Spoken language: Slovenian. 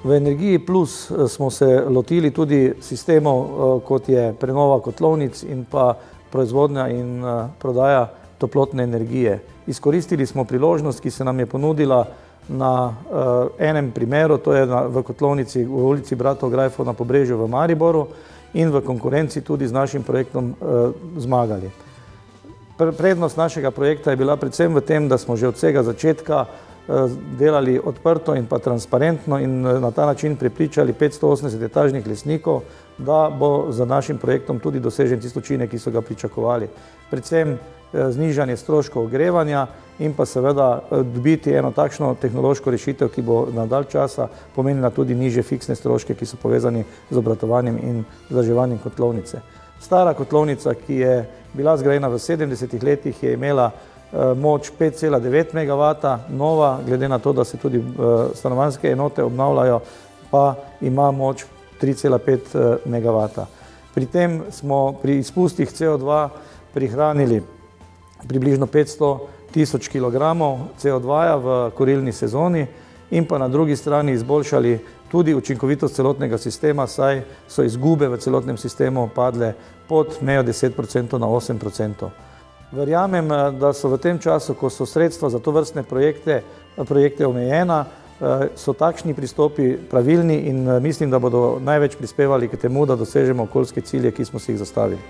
V Energiji Plus smo se lotili tudi sistemov, kot je prenova kotlovnic in pa proizvodnja in prodaja toplotne energije. Izkoristili smo priložnost, ki se nam je ponudila na enem primeru, to je v kotlovnici v ulici Bratov Grajfov na Pobrežju v Mariboru in v konkurenci tudi z našim projektom zmagali. Prednost našega projekta je bila predvsem v tem, da smo že od vsega začetka delali odprto in pa transparentno in na ta način prepričali 580 etažnih lastnikov, da bo za našim projektom tudi dosežen tisti učinek, ki so ga pričakovali. Predvsem znižanje stroškov ogrevanja in pa seveda dobiti eno takšno tehnološko rešitev, ki bo na dalj časa pomenila tudi nižje fiksne stroške, ki so povezani z obratovanjem in vzdrževanjem kotlovnice. Stara kotlovnica, ki je bila zgrajena v 70. letih, je imela moč 5,9 MW, nova, glede na to, da se tudi stanovanjske enote obnavljajo, pa ima moč 3,5 MW. Pri tem smo pri izpustih CO2 prihranili približno 500 tisoč kg CO2 v kurilni sezoni in pa na drugi strani izboljšali tudi učinkovitost celotnega sistema, saj so izgube v celotnem sistemu padle pod mejo 10% na 8%. Verjamem, da so v tem času, ko so sredstva za tovrstne projekte omejena, so takšni pristopi pravilni in mislim, da bodo največ prispevali k temu, da dosežemo okoljske cilje, ki smo si jih zastavili.